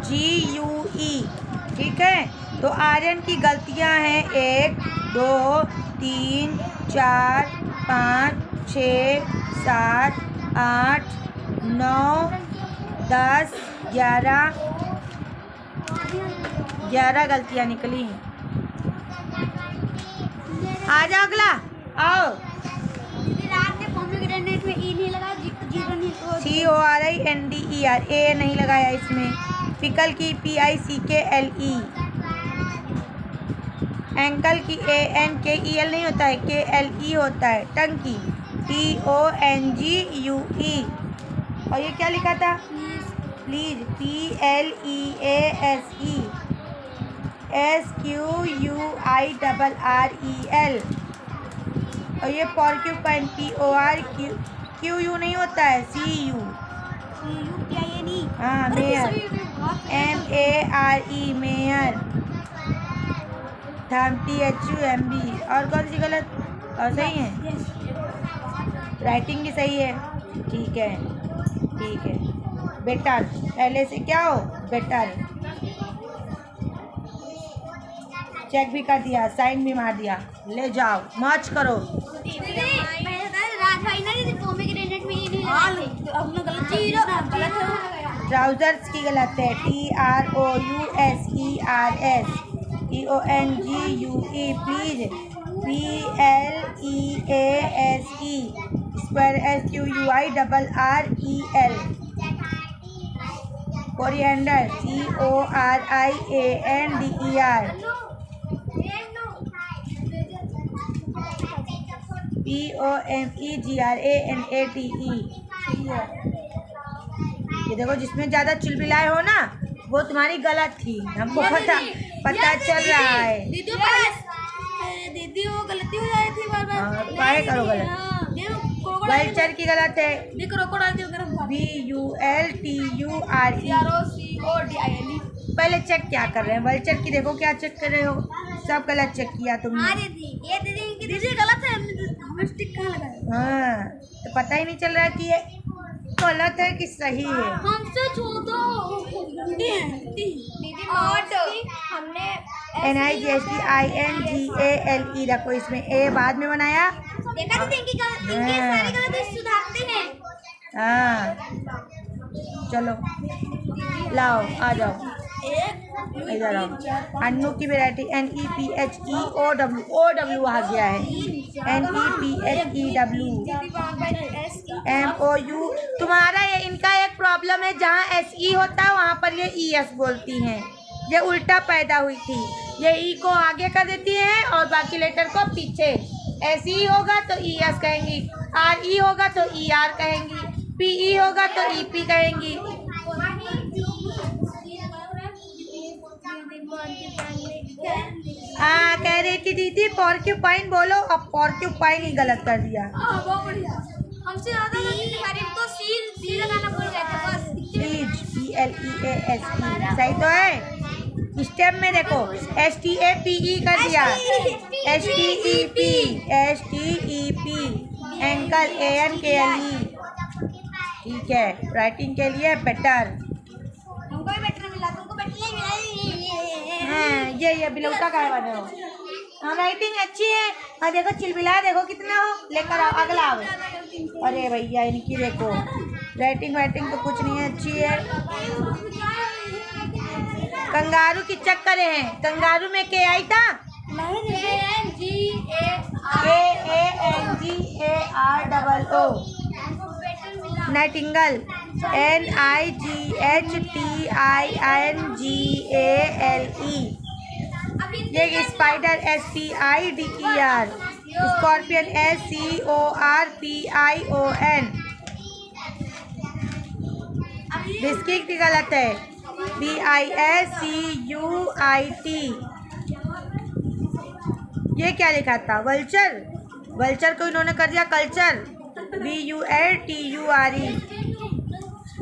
GUE। ठीक है, तो आर्यन की गलतियां हैं 1 2 3 4 5 6 7 8 9 10 11 गलतियां निकली हैं। आ जाओ अगला, आओ। पोमेग्रेनेट में ई नहीं लगा, जीरो नहीं, CORINDER, ए नहीं लगाया इसमें। पिकल की PICKLE। एंकल की ANKEL नहीं होता है, KLE होता है। टंग की TONGUE। और ये क्या लिखा था? Please PLEASE SQUIRREL। और ये पॉर्क्यूपाइन PORQU नहीं होता है, CU। हाँ, मेयर MARE, मेयर। THUMB। और कौन सी गलत? और सही है, राइटिंग भी सही है। ठीक है, ठीक है। बेटर, पहले से क्या हो? बेटर। चेक भी कर दिया, साइन भी मार दिया। ले जाओ, मौज करो। ट्राउजर्स की गलत है, TROUSERS TONGUE। Please PLEASE square SQUIRREL। Coriander CORIANDER POMEGRANATE। ये देखो, जिसमें ज्यादा चिलबिलाए हो ना वो तुम्हारी गलत थी, हमको पता चल रहा है। दीदी वो गलती हो जाती थी बार बार। काहे करो गलत? वल्चर की गलत है, BULTURE। पहले चेक क्या कर रहे हैं? वल्चर की देखो, क्या चेक कर रहे हो? सब गलत चेक किया तुमने। ये दीदी गलत है, हमें स्टिक कहाँ लगाया? हाँ, तो पता ही नहीं चल रहा कि ये गलत है कि सही है। हमसे छोड़ो, हमने NIGSTINGALE रखो, इसमें ए बाद में बनाया। देखा दीदी इनकी सारी गलती सुधारते हैं। हाँ, चलो लाओ, आ जाओ इधर आओ। अन्नू की वैरायटी NEPHEOW आ गया है, NEPHEW MOU। तुम्हारा ये इनका एक प्रॉब्लम है, जहाँ SE होता है वहाँ पर ये ES बोलती हैं। ये उल्टा पैदा हुई थी, ये ई को आगे कर देती है और बाकी लेटर को पीछे। SE होगा तो ES कहेंगी, RE होगा तो ER कहेंगी, PE होगा तो EP कहेंगी। हाँ, कह रही थी दीदी पॉर्क्यूपाइन बोलो, अब पॉर्क्यूपाइन ही गलत कर दिया। बहुत बढ़िया, हमसे ज़्यादा तो सी लगाना भूल गए थे बस। प्लीज PLEASE सही तो है। स्टेप में देखो, STAPE कर दिया, STEP एंकल ANKLE। ठीक है, राइटिंग के लिए बेटर। हमको भी बेटर मिला, तुमको बेटर नहीं मिला। हाँ, ये बिलौटा का बने हो। हाँ, राइटिंग अच्छी है। हाँ देखो, चिलबिला देखो कितना हो। लेकर आओ, अगला आओ। अरे भैया, इनकी देखो राइटिंग तो कुछ नहीं है, अच्छी है। कंगारू की चक्कर है, कंगारू में के आई था, KANGAROO। Nightingale NIGHTINGALE। ये spider SPIDER। Scorpion SCORPION। Biscuit की गलत है, BISCUIT। ये क्या लिखा था? वल्चर को इन्होंने कर दिया कल्चर, BULTURE।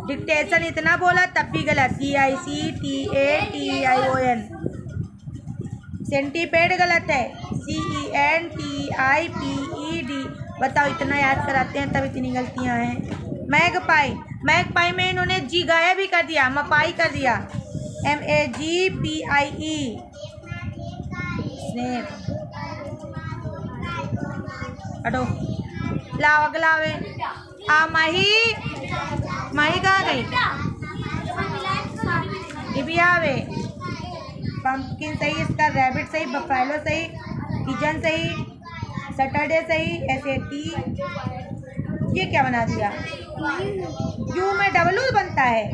डिक्टेशन इतना बोला तब भी गलत, CICTATION। सेंटीपेड गलत है, CENTIPED। बताओ, इतना याद कराते हैं तब इतनी गलतियां हैं। मैगपाई मैगपाई में इन्होंने जी गायब भी कर दिया, मपाई कर दिया, MAGPIE। स्नेप हटो, लाओ अगला वे। माही कहाँ गई? डिबिया वे। पंपकिन सही, इसका रैबिट सही, बफेलो सही, पिजन सही, सैटरडे सही, SAT। ये क्या बना दिया? यू में W बनता है।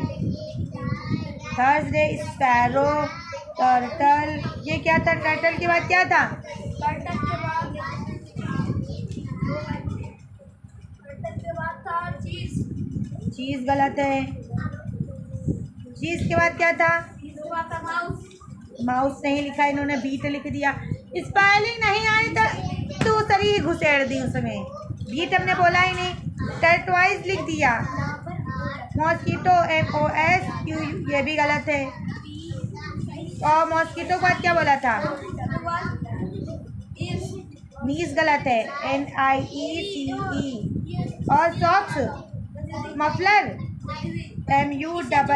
Thursday, sparrow, turtle. ये क्या था? टर्टल के बाद क्या था? चीज गलत है। चीज के बाद क्या था? माउस नहीं लिखा, इन्होंने बीट लिख दिया। स्पेलिंग नहीं आई तो दूसरी घुसेड़ दी उसमें, बीट हमने बोला ही नहीं, टर्टवाइज लिख दिया। मॉस्किटो, MOSQ, ये भी गलत है। और मॉस्किटो के बाद क्या बोला था? नीस गलत है, NIECE। और socks, muffler, MUFFLER।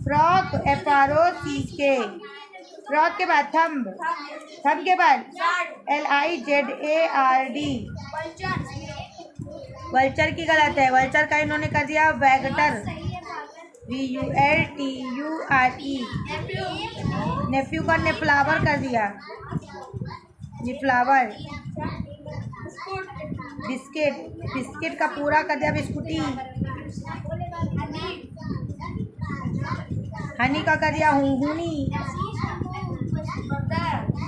Frock, FROCK। Frock के बाद थंब, थंब के बाद LIZARD। वल्चर की गलत है, वल्चर का इन्होंने कर दिया वैगटर, VULTURE। नेफ्यू का ने फ्लावर कर दिया, ये फ्लावर। बिस्किट, बिस्किट का पूरा कर दिया बिस्कुटी। हनी का कर दिया हुनी।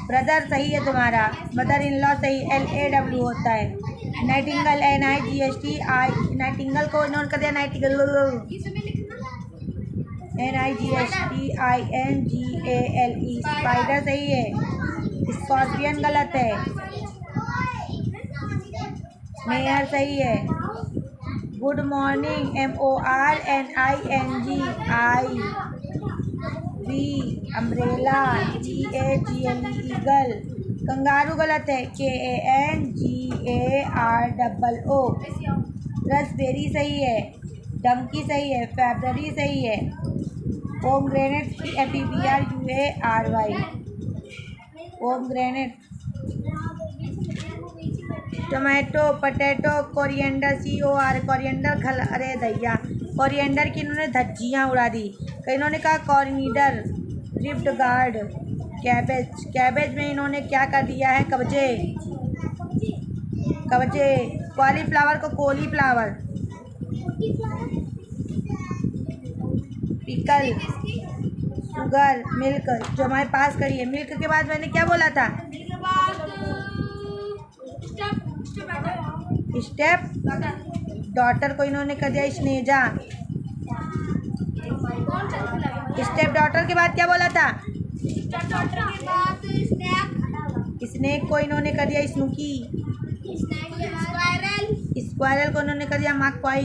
ब्रदर सही है तुम्हारा, मदर इन लॉ सही, LAW होता है। Nightingale, NIGHTI। नाइटिंगल को इन्होंने कर दिया नाइटिंगल, NIGHTINGALE। स्पाइडर सही है, स्कॉर्पियन गलत है। मेयर सही है। Good morning, MORNINGIV। Umbrella, GAGLE, eagle. Kangaroo गलत है, KANGAROO। रसबेरी सही है, डंकी सही है, फेब्रवरी सही है। Pomegranate, FEBRUARY। Pomegranate. Tomato, potato, coriander, COR, coriander खल, अरे दैया, कोरिएंडर की इन्होंने धज्जियाँ उड़ा दी। कई इन्होंने कहा कॉर्निडर, रिफ्ट गार्ड। कैबेज, कैबेज में इन्होंने क्या कर दिया है? कब्जे, कब्जे। कॉलीफ्लावर को कोलीफ्लावर। पिकल, शुगर, मिल्क, जो हमारे पास करी है। मिल्क के बाद मैंने क्या बोला था? स्टेप डॉटर को इन्होंने कर दिया स्नेजा। स्टेप डॉटर के बाद क्या बोला था? स्नेक को इन्होंने कर दिया स्नूकी। स्क्वायरल को इन्होंने कर दिया मैगपाई।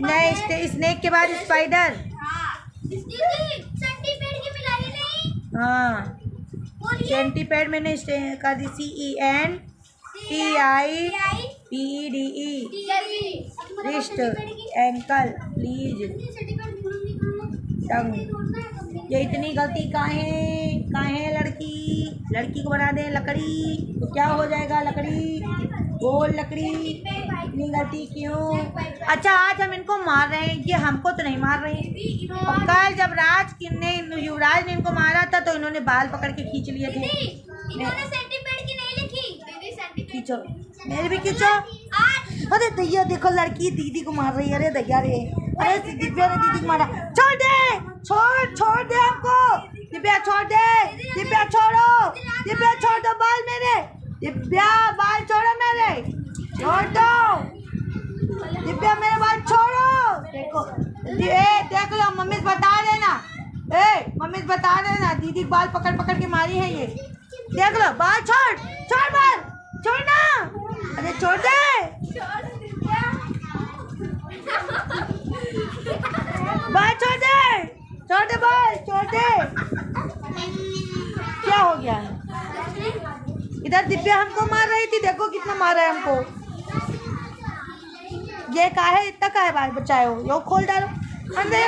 नहीं, स्नेक के बाद स्पाइडर। हाँ, सेंटीपेड मैंने कर दी CENTIPEDE। रिस्ट, एंकल, प्लीज, टंग। ये इतनी गलती काहे लड़की? लड़की को बना दे लकड़ी तो क्या हो जाएगा? लकड़ी, गोल लकड़ी। इतनी गलती क्यों? अच्छा, आज हम इनको मार रहे हैं, ये हमको तो नहीं मार रहे हैं। कल जब युवराज ने इनको मारा था तो इन्होंने बाल पकड़ के खींच लिए थे। खींचो, मेरे भी खींचो। अरे दैया देखो, लड़की दीदी को मार रही है। अरे दैया रे, अरे दिव्या ने दीदी को मारा। छोड़ दे, छोड़ दे हमको। दिव्या छोड़ दे, दिव्या छोड़ो, दिव्या छोड़ दो बाल मेरे। दिव्या बाल छोड़ो मेरे, छोड़ दो। दिव्या मेरे बाल छोड़ो। देखो, देख लो, मम्मी से बता देना, मम्मी से बता देना, दीदी बाल पकड़ पकड़ के मारी है ये। देख लो, बाल छोड़, बाल छोड़ना। अरे छोड़ दे, बाल छोड़ दे, बाल छोड़ दे। क्या हो गया? इधर दिव्या हमको मार रही थी, देखो कितना मार रहा है हमको। ये का है, इतना का है बाल बचाए हो, यो खोल डालो अंदर।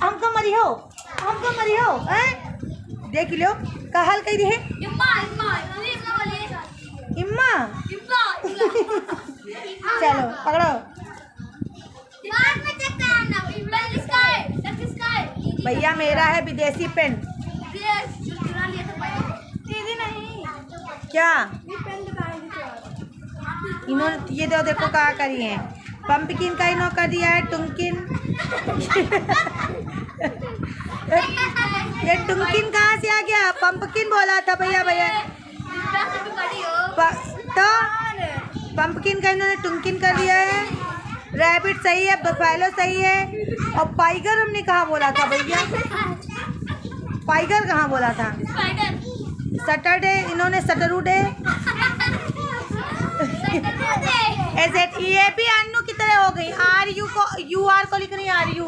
हमको मरी हो, हमको मरी हो, देख लो का हाल कही रही है इम्मा। चलो पकड़ो भैया, मेरा है विदेशी पेन। क्या इन्होंने ये तो देखो क्या करी है, पंपकिन का इन्होंने कर दिया है टुमकिन। ये टुमकिन कहाँ से आ गया, पंपकिन बोला था भैया भैया। तो पंपकिन का इन्होंने टुमकिन कर दिया है। रैबिट सही है, बफेलो सही है, और पाइगर हमने कहाँ बोला था भैया, पाइगर कहाँ बोला था। सैटरडे इन्होंने सटरडे। ये भी अन्नू की तरह हो गई, आर यू को यू आर को लिख रही है, आर यू।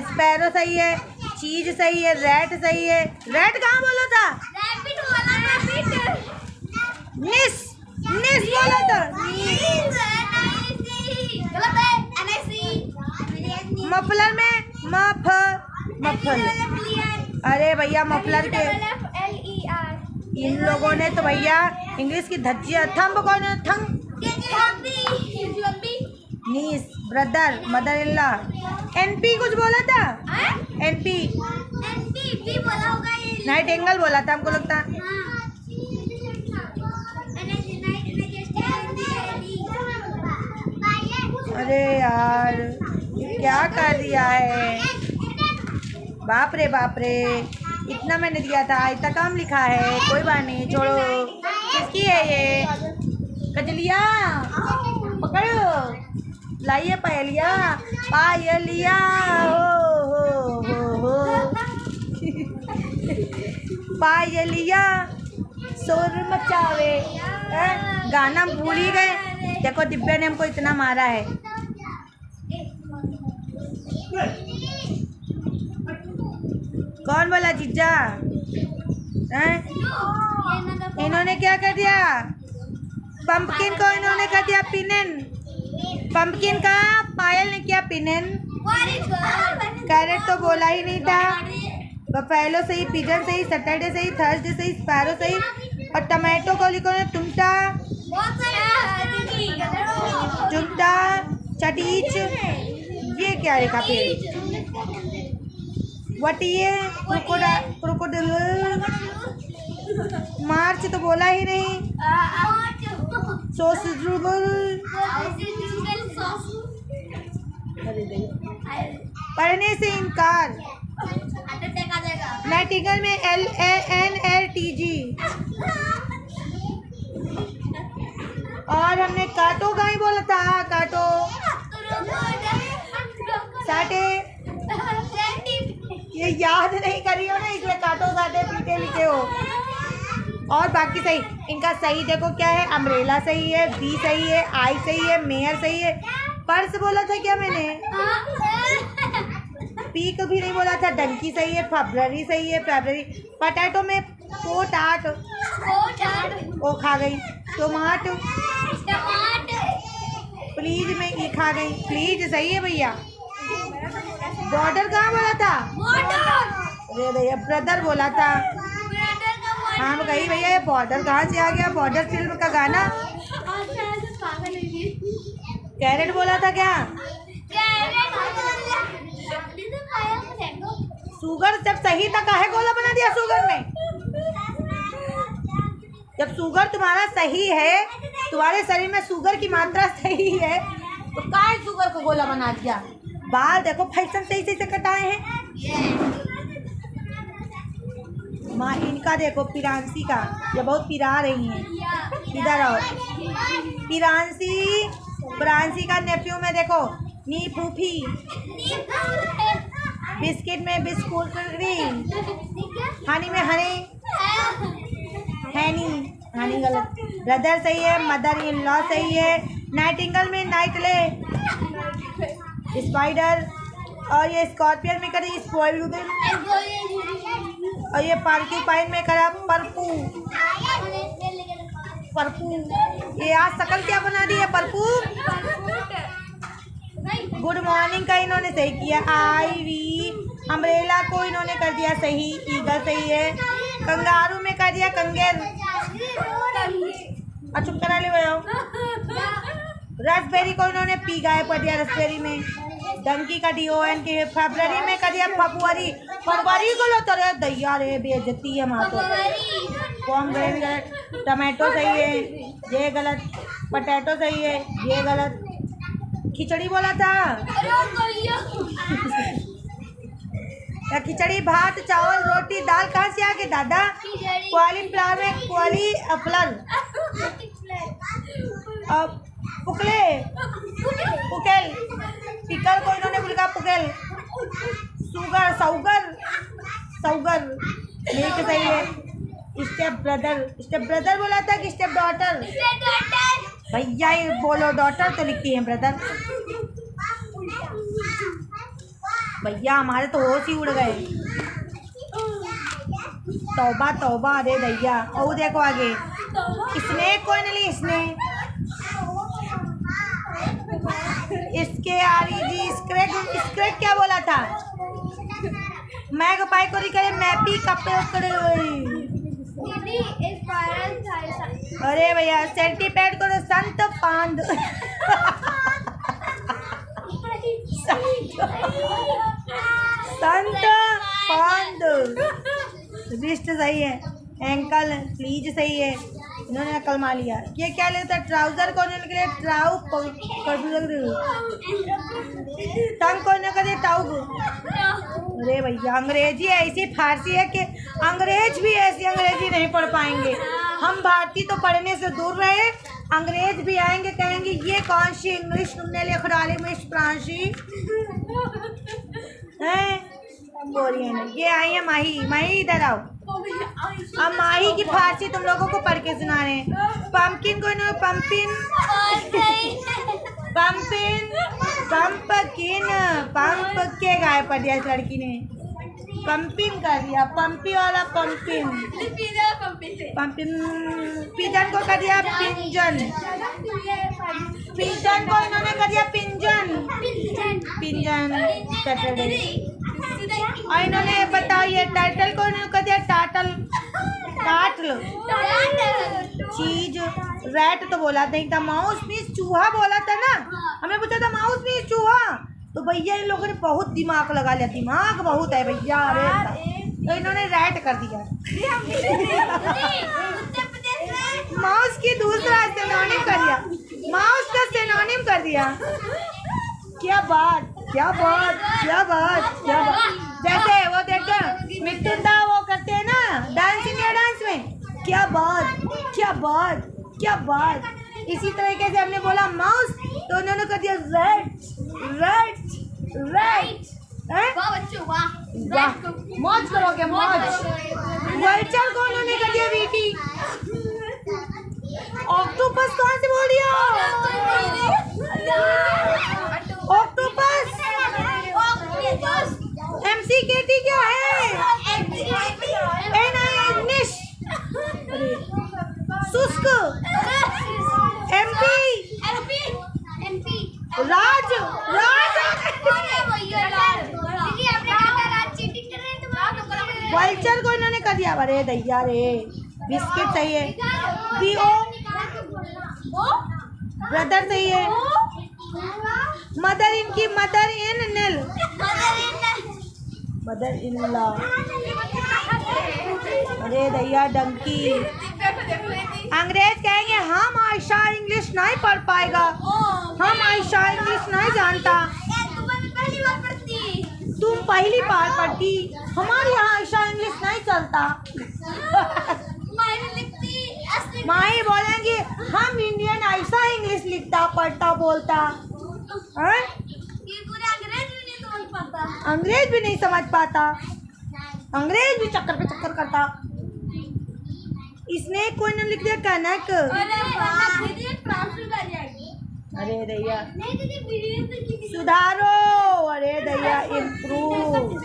स्पैरो सही है, चीज सही है, रैट सही है। रैट कहाँ बोला था, निस निस बोला था। मफलर में मफल। अरे भैया मफलर के इन लोगों ने तो भैया इंग्लिश की धज्जियां थंब कौन है, थंग niece brother mother in law. एनपी कुछ बोला था, एनपी बोला होगा, नाइट एंगल बोला था हमको लगता। अरे यार ये क्या कर दिया है, बाप रे बाप रे, इतना मैंने दिया था, इतना कम लिखा है। कोई बात नहीं, छोड़ो। किसकी है ये, कजलिया पकड़ो, लाइए पायलिया, पायलिया हो पायलिया शोर मचावे। गाना भूल ही गए, देखो दिव्या ने हमको इतना मारा है। कौन बोला जीजा, इन्होंने क्या कर दिया, पंपकिन को इन्होंने कर दिया पिनन। पंपकिन का पायल ने किया पिनन। कैरेट तो बोला ही नहीं था। बफेलो सही, पिजन सही, सैटरडे सही, थर्सडे सही, स्पैरो सही, और टमाटो को लिखो ने टुमटा चुमटा चटीच। ये क्या लिखा फिर, वटिये क्रोकोडाइल। मार्च तो बोला ही नहीं। पढ़ने से इनकार। नाइटिंगल में LANLTG। और हमने काटो का ही बोला था, काटो साटे। ये याद नहीं करी हो ना, इसलिए काटो साटे पीटे लिखे हो। और बाकी सही, इनका सही देखो क्या है, अम्ब्रेला सही है, बी सही है, आई सही है, मेयर सही है। पर्स बोला था क्या मैंने, पी को भी नहीं बोला था। डंकी सही है, फेब्रवरी सही है, फेब्रवरी। पटाटो में पोटाट ओ खा गई। टोमाटो प्लीज में ई खा गई, प्लीज सही है भैया। बॉर्डर कहाँ बोला था, अरे भैया ब्रदर बोला था। हाँ गई भैया, ये बॉर्डर कहाँ से आ गया, बॉर्डर फिल्म का गाना। कैरेट बोला था क्या, शुगर जब सही था काहे गोला बना दिया शुगर में। जब शुगर तुम्हारा सही है, तुम्हारे शरीर में शुगर की मात्रा सही है, तो काहे शुगर को गोला बना दिया। बाल देखो फैशन सही से कटाए हैं। माँ इनका देखो, पिरांसी का, ये बहुत पिरा रही हैं। इधर आओ, पिरांसी का नेफ्यू में देखो, नी फूफी। बिस्किट में बिस्कुट ग्रीन, हनी में हनी, हनी गलत। ब्रदर सही है, मदर इन लॉ सही है। नाइटिंगल में नाइटले, स्पाइडर, और ये स्कॉर्पियन में करी स्पॉइल, और ये पार्क्यूपाइन में करा परपू। परपू ये आज शकल क्या बना दी है परपू। गुड मॉर्निंग का इन्होंने सही किया। आई वी अम्ब्रेला को इन्होंने कर दिया सही, ईगल सही है। कंगारू में कर दिया कंगेर। चुप करा ले भाई। रसबेरी को इन्होंने पी गाय पड़ दिया रसबेरी में। डंकी का DON के। फरवरी में कर दिया फरवरी। फरवरी को लो तो दैया रे बेइज्जती है माँ तो। पॉमग्रेनेट गलत, टमाटो सही है, ये गलत, पटेटो सही है, ये गलत। खिचड़ी बोला था या खिचड़ी भात चावल रोटी दाल कहाँ से आ गए दादा। कॉलीफ्लावर में कॉलीफ्लावर, पुकले पुकेल, पिकल को इन्होंने बोला पुकेल। सुगर सौगर सौगर मिल्क सही है। स्टेप ब्रदर बोला था कि स्टेप डॉटर। भैया ये बोलो डॉटर तो लिखती है ब्रदर। भैया हमारे तो होश ही उड़ गए। तौबा तौबा अरे भैया। और देखो आगे स्नेक कोई नहीं, स्नेक इसके आरी स्क्रेक। स्क्रेक क्या बोला था। मैं पाई को करे मैपी कपड़े करे। अरे भैया सेंटीपेड को संत पांद। संत पांद। रिस्ट सही है, एंकल प्लीज सही है, इन्होंने अकल मा लिया। ये क्या लेता ट्राउजर को इन्होंने के लिए ट्राउ टंग को इन्होंने कर टाउग। अरे भैया अंग्रेजी ऐसी फारसी है कि अंग्रेज भी ऐसी अंग्रेजी नहीं पढ़ पाएंगे। हम भारतीय तो पढ़ने से दूर रहे, अंग्रेज भी आएंगे कहेंगे ये कौन सी इंग्लिश तुमने लिख डाली मिस फ्रांसी हैं। बोल रही है ये आई है माही। माही इधर आओ। अब माही की फारसी तुम लोगों को पढ़ के सुना रहे हैं। पंपकिन को इन्होंने पंपिन पंपिन पंपकिन पंप के गाय पड़ दिया इस लड़की ने। पंपिन कर दिया, पंपी वाला पंपिन। पंपिन पिजन को कर दिया पिंजन। पिंजन को इन्होंने कर दिया पिंजन। पिंजन सैटरडे। और इन्होंने बताओ ये टाइटल को इन्होंने कर दिया टाटल। टाटल चीज। रैट तो बोला नहीं था, माउस मीन्स चूहा बोला था ना। हमने पूछा था माउस मीन्स चूहा, तो भैया इन लोगों ने बहुत दिमाग लगा लिया। दिमाग बहुत है भैया। अरे तो इन्होंने रैट कर दिया। माउस की दूसरा सिनोनिम कर दिया, माउस का सिनोनिम कर दिया। क्या बात क्या बात क्या बात क्या बात। जैसे वो देखते मिट्टुंदा वो करते हैं ना डांस इंडिया डांस में, क्या बात क्या बात क्या बात। इसी तरीके से हमने बोला माउस तो उन्होंने कर दिया रेड रेड रेड। वाह मौज करोगे मौज। वल्चर को उन्होंने कर दिया वीटी। ऑक्टोपस कहाँ से बोल दिया। ऑक्टोपस MCKT क्या है। NINISH शुष्क। MP राज राज। वल्चर को इन्होंने कर दिया। अरे दैया रे बिस्किट सही है। BO ब्रदर सही है। मदर इनकी mother in nail mother in law. अरे दैया डंकी। अंग्रेज कहेंगे हम आयशा इंग्लिश नहीं पढ़ पाएगा, हम आयशा इंग्लिश नहीं जानता। तुम पहली बार पढ़ती, हमारे यहाँ आयशा इंग्लिश नहीं चलता। माही बोलेंगे हम इंडियन आयशा इंग्लिश लिखता पढ़ता बोलता। अंग्रेज भी नहीं समझ पाता, अंग्रेज भी चक्कर पे चक्कर करता। इसने कोई ने लिख दिया कनक। अरे दैया सुधारो, अरे दैया इम्प्रूव।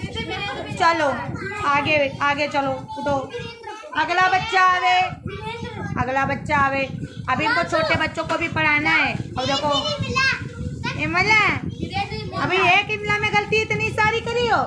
चलो आगे आगे चलो, उठो। अगला बच्चा आवे, अगला बच्चा आवे। अभी इनको छोटे बच्चों को भी पढ़ाना है। और देखो इमला, अभी एक इमला में गलती इतनी सारी करी हो।